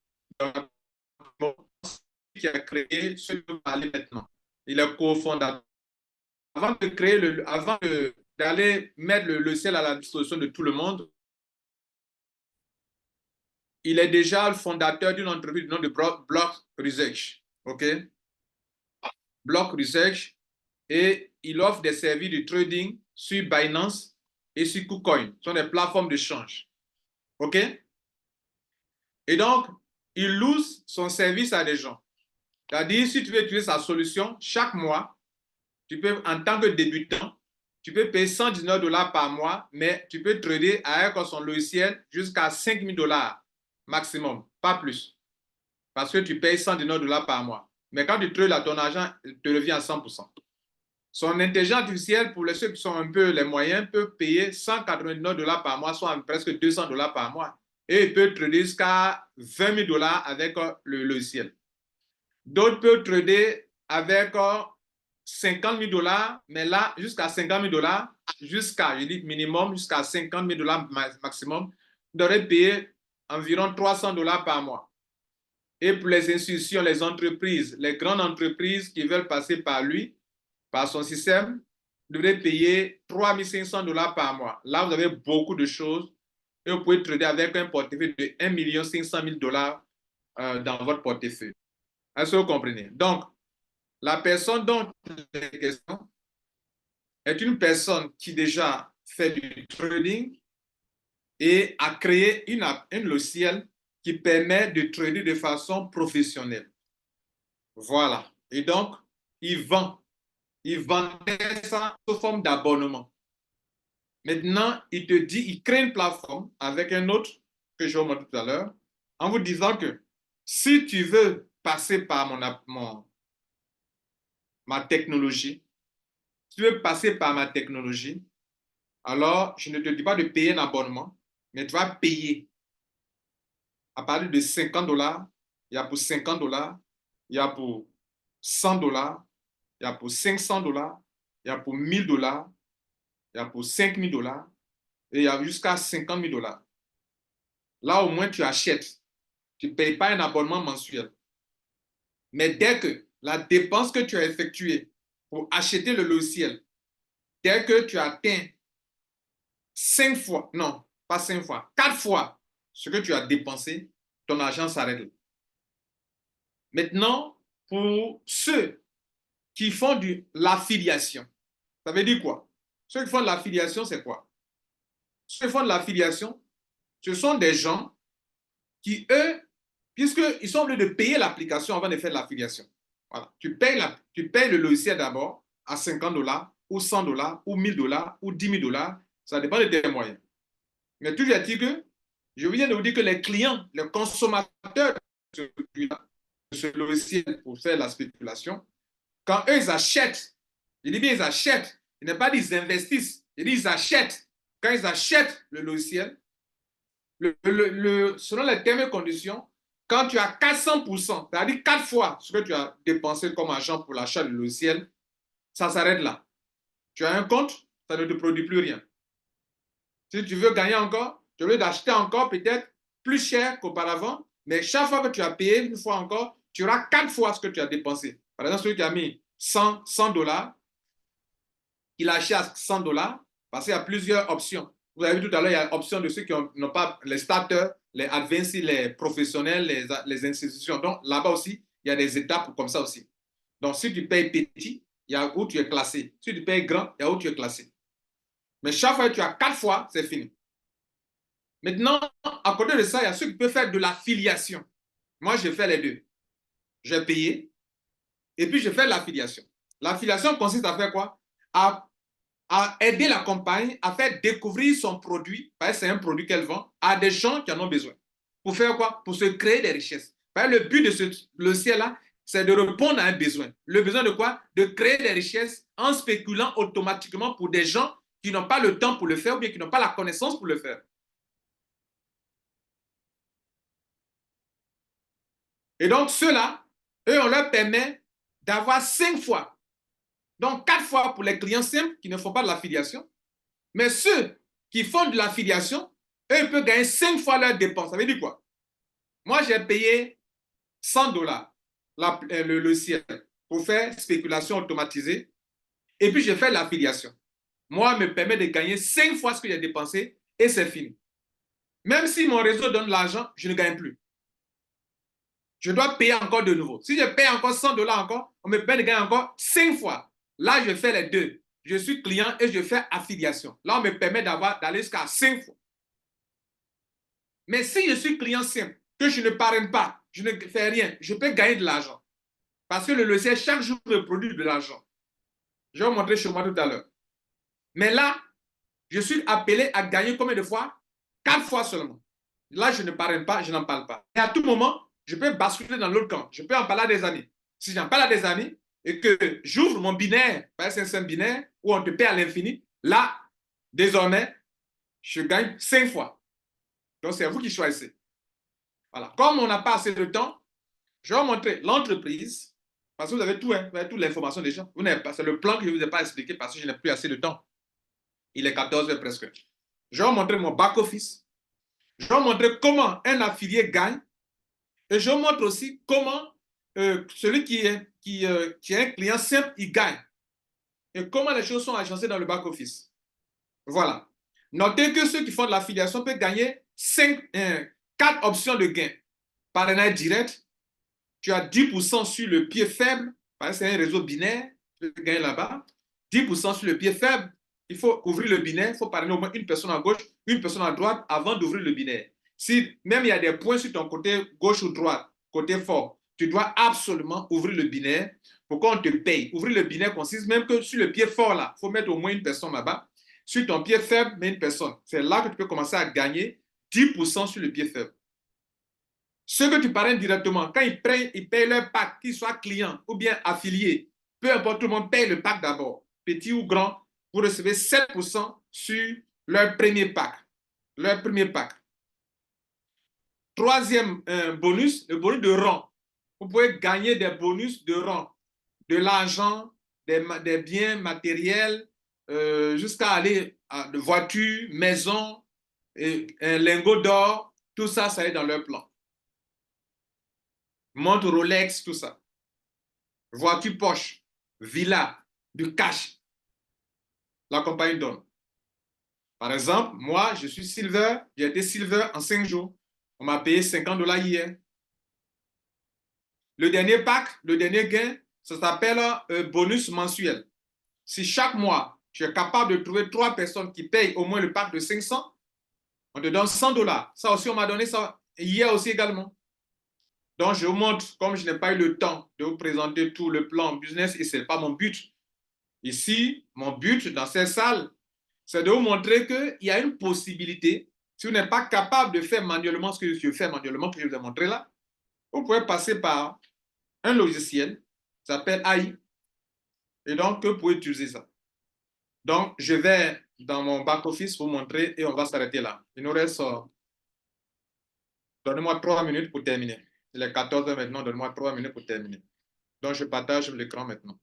Qui a créé ce que vous parlez maintenant. Il est cofondateur. Avant de créer d'aller mettre le logiciel à la disposition de tout le monde, il est déjà le fondateur d'une entreprise du nom de Block Research. OK? Block Research. Et il offre des services de trading sur Binance et sur KuCoin. Ce sont des plateformes de change. OK? Et donc, il loue son service à des gens. C'est-à-dire, si tu veux utiliser sa solution, chaque mois, tu peux, en tant que débutant, tu peux payer $119 par mois, mais tu peux trader avec son logiciel jusqu'à $5,000 maximum, pas plus. Parce que tu payes $119 par mois. Mais quand tu trades, ton argent te revient à 100%. Son intelligence artificielle, pour ceux qui sont un peu les moyens, peut payer $199 par mois, soit presque $200 par mois. Et il peut trader jusqu'à $20,000 avec le logiciel. D'autres peuvent trader avec $50,000, mais là, jusqu'à $50,000, je dis minimum, jusqu'à $50,000 maximum, devrait payer environ $300 par mois. Et pour les institutions, les entreprises, les grandes entreprises qui veulent passer par lui, par son système, devraient payer $3,500 par mois. Là, vous avez beaucoup de choses et vous pouvez trader avec un portefeuille de $1,500,000 dans votre portefeuille. Est-ce que vous comprenez? Donc, la personne dont il est question est une personne qui déjà fait du trading et a créé un logiciel qui permet de trader de façon professionnelle. Voilà. Et donc, il vendait ça sous forme d'abonnement. Maintenant, il te dit, il crée une plateforme avec un autre que je vais vous montrer tout à l'heure, en vous disant que si tu veux passer par ma technologie, si tu veux passer par ma technologie, alors je ne te dis pas de payer un abonnement, mais tu vas payer à partir de $50, il y a pour $50, il y a pour $100, il y a pour $500, il y a pour $1,000, il y a pour $5,000 et il y a jusqu'à $50,000. Là, au moins, tu achètes. Tu ne payes pas un abonnement mensuel. Mais dès que la dépense que tu as effectuée pour acheter le logiciel, dès que tu atteins 5 fois, non, pas 5 fois, 4 fois ce que tu as dépensé, ton argent s'arrête. Maintenant, pour ceux qui font de l'affiliation, ça veut dire quoi? Ceux qui font de l'affiliation, c'est quoi? Ceux qui font de l'affiliation, ce sont des gens qui, eux, puisqu'ils sont obligés de payer l'application avant de faire de l'affiliation. Voilà. Tu payes le logiciel d'abord à $50 ou $100 ou $1,000 ou $10,000, ça dépend de tes moyens. Mais toujours est-il que Je viens de vous dire que les clients, les consommateurs de ce logiciel pour faire la spéculation, quand eux, ils achètent, je dis bien ils achètent, il n'est pas dit ils investissent, je dis ils achètent. Quand ils achètent le logiciel, selon les termes et conditions, quand tu as 400%, c'est-à-dire 4 fois ce que tu as dépensé comme argent pour l'achat du logiciel, ça s'arrête là. Tu as un compte, ça ne te produit plus rien. Si tu veux gagner encore, tu veux d'acheter encore peut-être plus cher qu'auparavant, mais chaque fois que tu as payé une fois encore, tu auras 4 fois ce que tu as dépensé. Par exemple, celui qui a mis 100 $, il achète à 100 $, parce qu'il y a plusieurs options. Vous avez vu tout à l'heure, il y a l'option de ceux qui n'ont pas les starters, les advanced, les professionnels, les institutions. Donc là-bas aussi, il y a des étapes comme ça aussi. Donc si tu payes petit, il y a où tu es classé. Si tu payes grand, il y a où tu es classé. Mais chaque fois que tu as 4 fois, c'est fini. Maintenant, à côté de ça, il y a ceux qui peuvent faire de l'affiliation. Moi, je fais les deux. J'ai payé et puis je fais l'affiliation. L'affiliation consiste à faire quoi? À aider la compagnie à faire découvrir son produit, parce que c'est un produit qu'elle vend, à des gens qui en ont besoin. Pour faire quoi? Pour se créer des richesses. Parce que le but de ce logiciel-là, c'est de répondre à un besoin. Le besoin de quoi? De créer des richesses en spéculant automatiquement pour des gens qui n'ont pas le temps pour le faire ou bien qui n'ont pas la connaissance pour le faire. Et donc, ceux-là, eux, on leur permet d'avoir 5 fois. Donc, 4 fois pour les clients simples qui ne font pas de l'affiliation. Mais ceux qui font de l'affiliation, eux, ils peuvent gagner 5 fois leurs dépenses. Ça veut dire quoi? Moi, j'ai payé 100 $, le logiciel, pour faire spéculation automatisée. Et puis, j'ai fait l'affiliation. Moi, me permet de gagner 5 fois ce que j'ai dépensé et c'est fini. Même si mon réseau donne l'argent, je ne gagne plus. Je dois payer encore de nouveau. Si je paye encore 100 $ encore, on me permet de gagner encore 5 fois. Là, je fais les deux. Je suis client et je fais affiliation. Là, on me permet d'aller jusqu'à 5 fois. Mais si je suis client simple, que je ne parraine pas, je ne fais rien, je peux gagner de l'argent. Parce que le logiciel, chaque jour, me produit de l'argent. Je vais vous montrer chez moi tout à l'heure. Mais là, je suis appelé à gagner combien de fois? 4 fois seulement. Là, je ne parraine pas, je n'en parle pas. Et à tout moment, je peux basculer dans l'autre camp. Je peux en parler à des amis. Si j'en parle à des amis et que j'ouvre mon binaire, c'est un binaire où on te paie à l'infini, là, désormais, je gagne 5 fois. Donc, c'est vous qui choisissez. Voilà. Comme on n'a pas assez de temps, je vais vous montrer l'entreprise, parce que vous avez tout, hein, vous avez toute l'information déjà. C'est le plan que je ne vous ai pas expliqué parce que je n'ai plus assez de temps. Il est 14 heures presque. Je vais vous montrer mon back-office. Je vais vous montrer comment un affilié gagne. Et je vous montre aussi comment celui qui est un client simple, il gagne. Et comment les choses sont agencées dans le back-office. Voilà. Notez que ceux qui font de l'affiliation peuvent gagner 4 options de gain. Parrainage direct, tu as 10% sur le pied faible, parce que c'est un réseau binaire, tu peux gagner là-bas. 10% sur le pied faible, il faut ouvrir le binaire, il faut parrainer au moins une personne à gauche, une personne à droite avant d'ouvrir le binaire. Si même il y a des points sur ton côté gauche ou droite, côté fort, tu dois absolument ouvrir le binaire pour qu'on te paye. Ouvrir le binaire consiste même que sur le pied fort là, il faut mettre au moins une personne là-bas. Sur ton pied faible, mets une personne. C'est là que tu peux commencer à gagner 10% sur le pied faible. Ceux que tu parraines directement, quand ils payent leur pack, qu'ils soient clients ou bien affiliés, peu importe, tout le monde paye le pack d'abord, petit ou grand, vous recevez 7% sur leur premier pack. Leur premier pack. Troisième bonus, le bonus de rang. Vous pouvez gagner des bonus de rang, de l'argent, des biens matériels, jusqu'à aller à de voitures, maisons, un lingot d'or, tout ça, ça est dans leur plan. Montre Rolex, tout ça. Voiture Porsche, villa, du cash. La compagnie donne. Par exemple, moi, je suis Silver, j'ai été Silver en 5 jours. On m'a payé 50 $ hier. Le dernier pack, le dernier gain, ça s'appelle bonus mensuel. Si chaque mois, tu es capable de trouver 3 personnes qui payent au moins le pack de 500, on te donne 100 $. Ça aussi, on m'a donné ça hier aussi également. Donc, je vous montre, comme je n'ai pas eu le temps de vous présenter tout le plan business, et ce n'est pas mon but. Ici, mon but dans cette salle, c'est de vous montrer qu'il y a une possibilité Si vous n'êtes pas capable de faire manuellement ce que je fais manuellement, que je vous ai montré là, vous pouvez passer par un logiciel qui s'appelle AI. Et donc, vous pouvez utiliser ça. Donc, je vais dans mon back-office vous montrer et on va s'arrêter là. Il nous reste, donnez-moi 3 minutes pour terminer. Il est 14 heures maintenant, donnez-moi 3 minutes pour terminer. Donc, je partage l'écran maintenant.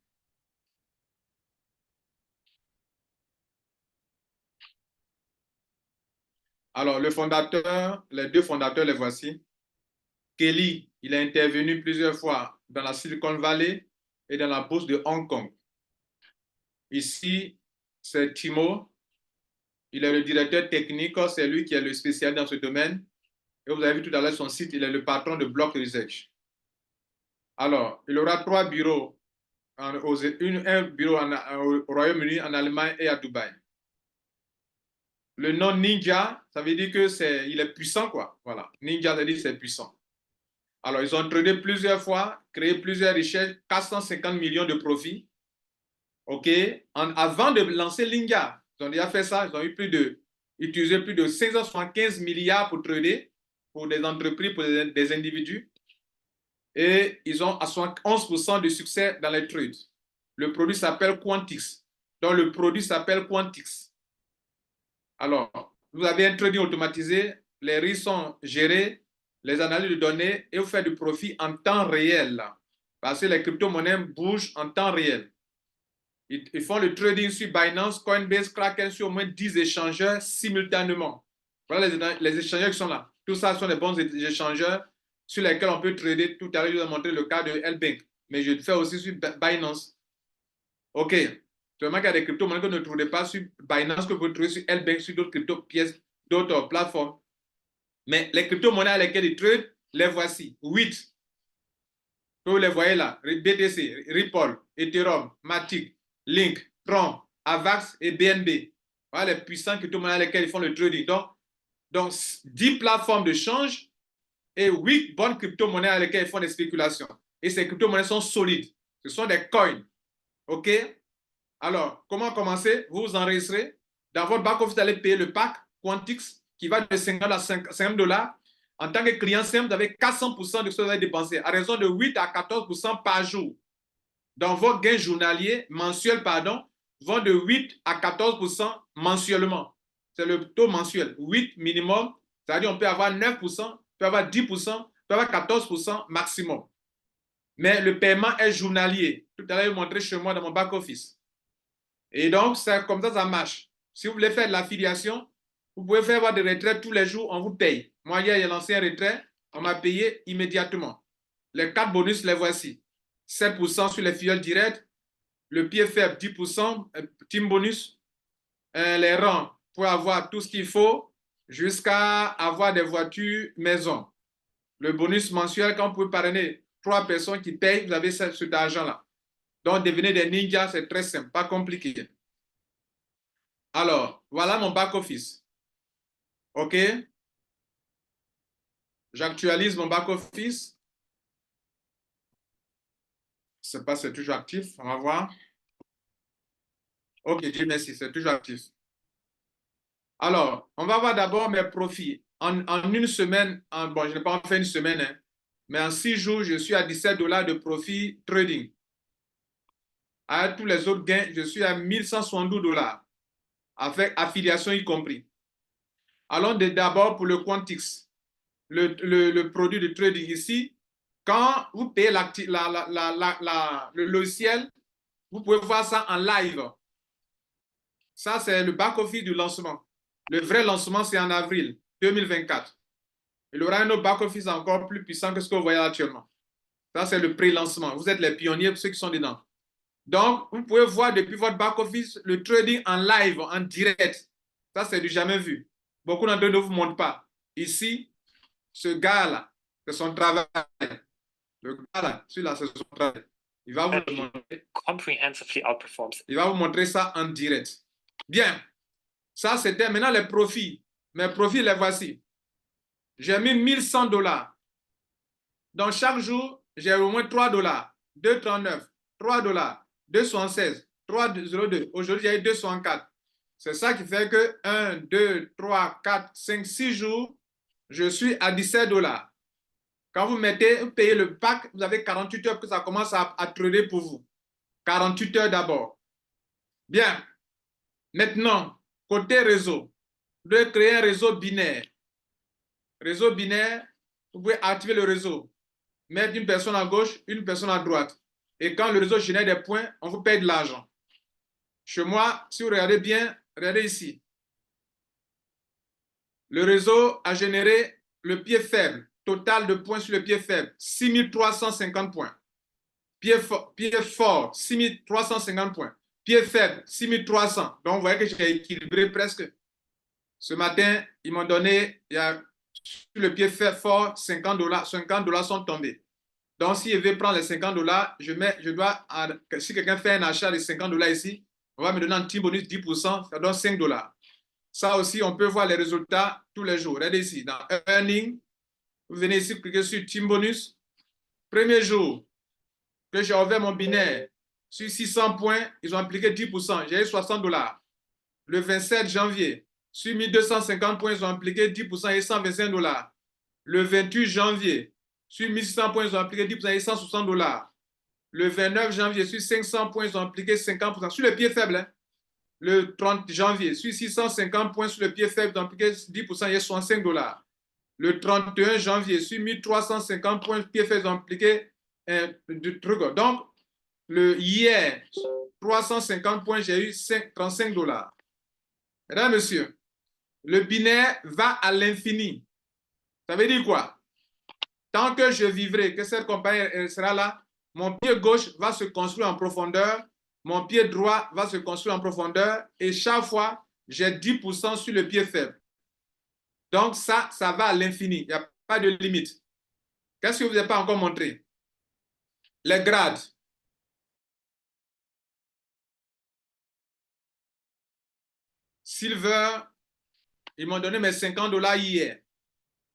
Alors, le fondateur, les deux fondateurs, les voici. Kelly, il a intervenu plusieurs fois dans la Silicon Valley et dans la bourse de Hong Kong. Ici, c'est Timo. Il est le directeur technique, c'est lui qui est le spécialiste dans ce domaine. Et vous avez vu tout à l'heure son site, il est le patron de Block Research. Alors, il aura 3 bureaux, un bureau au Royaume-Uni, en Allemagne et à Dubaï. Le nom Ninja, ça veut dire que il est puissant, quoi. Voilà. Ninja, ça veut dire que c'est puissant. Alors, ils ont tradé plusieurs fois, créé plusieurs richesses, 450 millions de profits. OK? Avant de lancer Ninja, ils ont déjà fait ça, ils ont utilisé plus de 575 milliards pour trader, pour des entreprises, pour des individus. Et ils ont à 71% de succès dans les trades. Le produit s'appelle Quantix. Donc, le produit s'appelle Quantix. Alors, vous avez un trading automatisé, les risques sont gérés, les analyses de données et vous faites du profit en temps réel. Parce que les crypto-monnaies bougent en temps réel. Ils font le trading sur Binance, Coinbase, Kraken, sur au moins 10 échangeurs simultanément. Voilà les échangeurs qui sont là. Tout ça sont des bons échangeurs sur lesquels on peut trader. Tout à l'heure, je vous ai montré le cas de L-Bank. Mais je le fais aussi sur Binance. OK. Seulement qu'il y a des crypto-monnaies que vous ne trouvez pas sur Binance, que vous pouvez trouver sur L-Bank, sur d'autres crypto-pièces, d'autres plateformes. Mais les crypto-monnaies à lesquelles ils tradent, les voici. 8. Vous les voyez là. BTC, Ripple, Ethereum, Matic, Link, Tron, Avax et BNB. Voilà les puissants crypto-monnaies à lesquelles ils font le trading. Donc 10 plateformes de change et 8 bonnes crypto-monnaies à lesquelles ils font des spéculations. Et ces crypto-monnaies sont solides. Ce sont des coins. OK? Alors, comment commencer? Vous vous enregistrez. Dans votre back-office, vous allez payer le pack Quantix qui va de 50 à 50 $. En tant que client simple, vous avez 400% de ce que vous avez dépensé, à raison de 8 à 14% par jour. Donc, vos gains journaliers, mensuels, pardon, vont de 8 à 14% mensuellement. C'est le taux mensuel. 8 minimum, c'est-à-dire on peut avoir 9%, on peut avoir 10%, on peut avoir 14% maximum. Mais le paiement est journalier. Tout à l'heure, je vous montrais chez moi dans mon back-office. Et donc, c'est comme ça marche. Si vous voulez faire de l'affiliation, vous pouvez faire avoir des retraits tous les jours, on vous paye. Moi, hier, j'ai lancé un retrait, on m'a payé immédiatement. Les 4 bonus, les voici. 7% sur les filiales directes, le pied faible, 10%, team bonus, les rangs pour avoir tout ce qu'il faut jusqu'à avoir des voitures maison. Le bonus mensuel, quand vous pouvez parrainer 3 personnes qui payent, vous avez cet argent-là. Donc, devenez des ninjas, c'est très simple, pas compliqué. Alors, voilà mon back-office. OK? J'actualise mon back-office. Je ne sais pas si c'est toujours actif. On va voir. OK, Dieu merci, c'est toujours actif. Alors, on va voir d'abord mes profits. En une semaine, bon, je n'ai pas fait une semaine, hein, mais en 6 jours, je suis à 17 $ de profit trading. À tous les autres gains, je suis à 1172 $, avec affiliation y compris. Allons d'abord pour le Quantix, le produit de trading ici. Quand vous payez le logiciel, vous pouvez voir ça en live. Ça, c'est le back-office du lancement. Le vrai lancement, c'est en avril 2024. Il y aura un autre back-office encore plus puissant que ce que vous voyez actuellement. Ça, c'est le pré-lancement. Vous êtes les pionniers pour ceux qui sont dedans. Donc, vous pouvez voir depuis votre back-office le trading en live, en direct. Ça, c'est du jamais vu. Beaucoup d'entre eux ne vous montrent pas. Ici, ce gars-là, c'est son travail. Le gars-là, celui-là, c'est son travail. Il va vous le montrer. Comprehensively outperforms. Il va vous montrer ça en direct. Bien. Ça, c'était maintenant les profits. Mes profits, les voici. J'ai mis 1100 $. Donc, chaque jour, j'ai au moins 3 $, 2,39, 3 $, 2,76, 3,02. Aujourd'hui, j'ai eu 2,64. C'est ça qui fait que 1, 2, 3, 4, 5, 6 jours, je suis à 17 $. Quand vous payez le pack, vous avez 48 heures que ça commence à trader pour vous. 48 heures d'abord. Bien. Maintenant, côté réseau, vous devez créer un réseau binaire. Réseau binaire, vous pouvez activer le réseau, mettre une personne à gauche, une personne à droite. Et quand le réseau génère des points, on vous paye de l'argent. Chez moi, si vous regardez bien, regardez ici. Le réseau a généré le pied faible, total de points sur le pied faible, 6350 points. Pied fort, 6350 points. Pied faible, 6300. Donc, vous voyez que j'ai équilibré presque. Ce matin, ils m'ont donné, sur le pied fort, 50 $. 50 $ sont tombés. Donc, si je vais prendre les 50 $, si quelqu'un fait un achat de 50 $ ici, on va me donner un petit bonus 10%, ça donne 5 $. Ça aussi, on peut voir les résultats tous les jours. Regardez ici, dans Earning, vous venez ici, cliquez sur Team Bonus. Premier jour que j'ai ouvert mon binaire, sur 600 points, ils ont appliqué 10%. J'ai eu 60 $. Le 27 janvier, sur 1250 points, ils ont appliqué 10% et 125 $. Le 28 janvier, sur 1600 points, ils ont appliqué 10% et 160 $. Le 29 janvier, sur 500 points, ils ont appliqué 50%. Sur le pied faible, hein. Le 30 janvier, sur 650 points sur le pied faible, ils ont appliqué 10% et 65 $. Le 31 janvier, sur 1350 points, pied faible, ils ont appliqué du truc. Donc, hier, 350 points, j'ai eu 35 $. Mesdames, messieurs, le binaire va à l'infini. Ça veut dire quoi? Tant que je vivrai, que cette compagnie sera là, mon pied gauche va se construire en profondeur, mon pied droit va se construire en profondeur, et chaque fois, j'ai 10% sur le pied faible. Donc ça va à l'infini. Il n'y a pas de limite. Qu'est-ce que je ne vous ai pas encore montré? Les grades. Silver, ils m'ont donné mes 50 $ hier.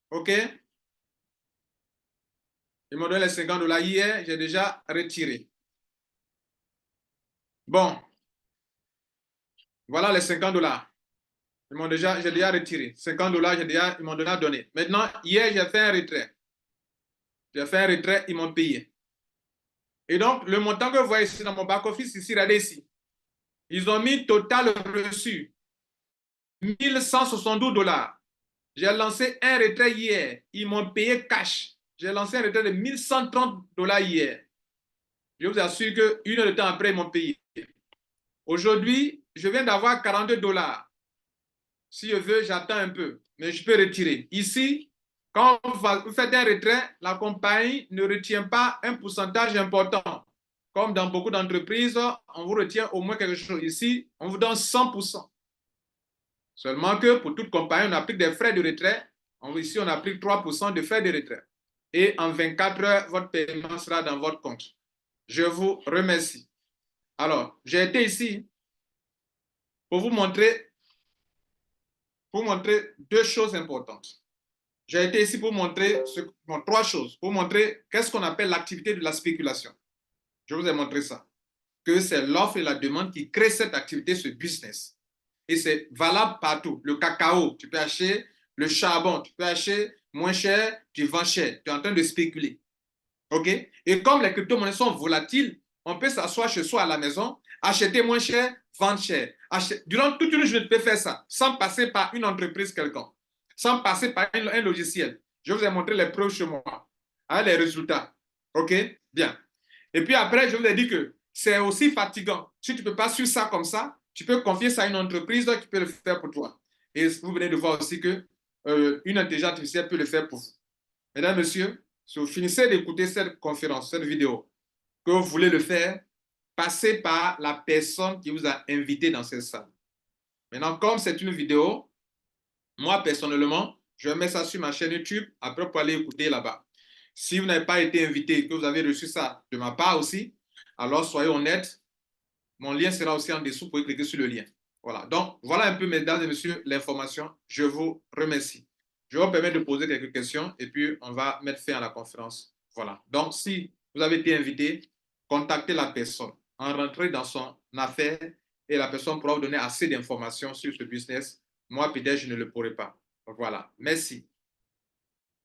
OK? Ils m'ont donné les 50 $ hier, j'ai déjà retiré. Bon, voilà les 50 $. J'ai déjà retiré. 50 $, ils m'ont déjà donné. Maintenant, hier, j'ai fait un retrait. J'ai fait un retrait, ils m'ont payé. Et donc, le montant que vous voyez ici dans mon back-office, ici, regardez ici. Ils ont mis total reçu 1172 $. J'ai lancé un retrait hier. Ils m'ont payé cash. J'ai lancé un retrait de 1130 $ hier. Je vous assure qu'une heure de temps après, ils m'ont payé. Aujourd'hui, je viens d'avoir 42 $. Si je veux, j'attends un peu, mais je peux retirer. Ici, quand vous faites un retrait, la compagnie ne retient pas un pourcentage important. Comme dans beaucoup d'entreprises, on vous retient au moins quelque chose. Ici, on vous donne 100%. Seulement que pour toute compagnie, on applique des frais de retrait. Ici, on applique 3% de frais de retrait. Et en 24 heures, votre paiement sera dans votre compte. Je vous remercie. Alors, j'ai été ici pour vous montrer deux choses importantes. J'ai été ici pour montrer trois choses, pour montrer qu'est-ce qu'on appelle l'activité de la spéculation. Je vous ai montré ça, que c'est l'offre et la demande qui créent cette activité, ce business. Et c'est valable partout. Le cacao, tu peux acheter. Le charbon, tu peux acheter moins cher, tu vends cher. Tu es en train de spéculer. OK? Et comme les crypto-monnaies sont volatiles, on peut s'asseoir chez soi à la maison, acheter moins cher, vendre cher. Durant toute une journée, tu peux faire ça sans passer par une entreprise quelconque, sans passer par un logiciel. Je vous ai montré les preuves chez moi, avec les résultats. OK? Bien. Et puis après, je vous ai dit que c'est aussi fatigant. Si tu ne peux pas suivre ça comme ça, tu peux confier ça à une entreprise qui peut le faire pour toi. Et vous venez de voir aussi que une intelligence artificielle peut le faire pour vous. Mesdames, Messieurs, si vous finissez d'écouter cette conférence, cette vidéo, que vous voulez le faire, passez par la personne qui vous a invité dans cette salle. Maintenant, comme c'est une vidéo, moi, personnellement, je mets ça sur ma chaîne YouTube, après pour aller écouter là-bas. Si vous n'avez pas été invité, que vous avez reçu ça de ma part aussi, alors soyez honnête. Mon lien sera aussi en dessous, vous pouvez cliquer sur le lien. Voilà. Donc, voilà un peu, mesdames et messieurs, l'information. Je vous remercie. Je vais vous permettre de poser quelques questions et puis on va mettre fin à la conférence. Voilà. Donc, si vous avez été invité, contactez la personne. En rentrez dans son affaire et la personne pourra vous donner assez d'informations sur ce business. Moi, peut-être, je ne le pourrai pas. Voilà. Merci.